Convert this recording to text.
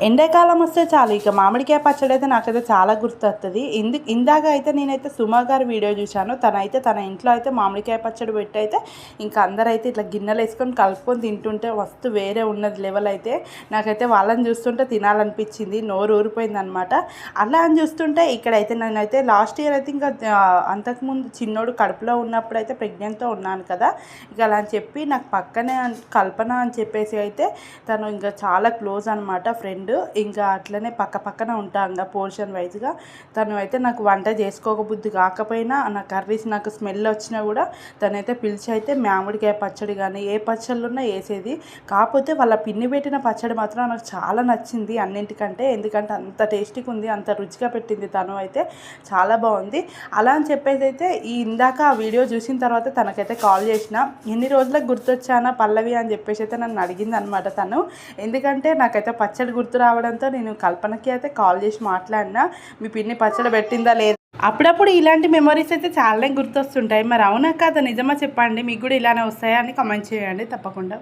ఎండాకాలం వస్తే చాలు ఇక మామిడికాయ పచ్చడి అయితే నాకైతే చాలా గుర్తొస్తుంది. ఇందాక అయితే నేనైతే సుమా గారి వీడియో చూశాను. తన ఇంట్లో అయితే మామిడికాయ పచ్చడి పెట్టి అయితే ఇంకా అందరైతే ఇట్లా గిన్నెలు వేసుకొని కలుపుకొని తింటుంటే వస్తు వేరే ఉన్నది లెవెల్. అయితే నాకైతే వాళ్ళని చూస్తుంటే తినాలనిపించింది, నోరు ఊరిపోయింది అనమాట. అలా అని చూస్తుంటే ఇక్కడైతే నేనైతే లాస్ట్ ఇయర్ అయితే ఇంకా అంతకుముందు చిన్నోడు కడుపులో ఉన్నప్పుడు అయితే ప్రెగ్నెంట్తో ఉన్నాను కదా. ఇక అలా అని చెప్పి నాకు పక్కనే కల్పన అని చెప్పేసి అయితే తను ఇంకా చాలా క్లోజ్ అనమాట, ఫ్రెండ్. ఇంకా అట్లనే పక్కన ఉంటాం ఇంకా పోర్షన్ వైజ్గా. తను అయితే నాకు వంట చేసుకోకబుద్ధి కాకపోయినా నా కర్రీస్ నాకు స్మెల్ వచ్చినా కూడా తనైతే పిలిచి అయితే మామిడికాయ పచ్చడి కానీ ఏ పచ్చళ్ళు ఉన్నా వేసేది. కాకపోతే వాళ్ళ పిన్ని పెట్టిన పచ్చడి మాత్రం నాకు చాలా నచ్చింది అన్నింటికంటే. ఎందుకంటే అంత టేస్టీగా ఉంది, అంత రుచిగా పెట్టింది తను అయితే, చాలా బాగుంది. అలా అని చెప్పేసి అయితే ఇందాక ఆ వీడియో చూసిన తర్వాత తనకైతే కాల్ చేసిన, ఎన్ని రోజులకు గుర్తొచ్చానా పల్లవి అని చెప్పేసి అయితే నన్ను అడిగింది అనమాట తను. ఎందుకంటే నాకైతే పచ్చడి గుర్తు రావడంతో నేను కల్పనకి అయితే కాల్ చేసి మాట్లాడినా, మీ పిన్ని పచ్చడి పెట్టిందా లేదా. అప్పుడప్పుడు ఇలాంటి మెమరీస్ అయితే చాలానే గుర్తొస్తుంటాయి. మరి అవునా కాదా, నిజమా చెప్పండి, మీకు కూడా ఇలానే వస్తాయా అని కామెంట్ చేయండి తప్పకుండా.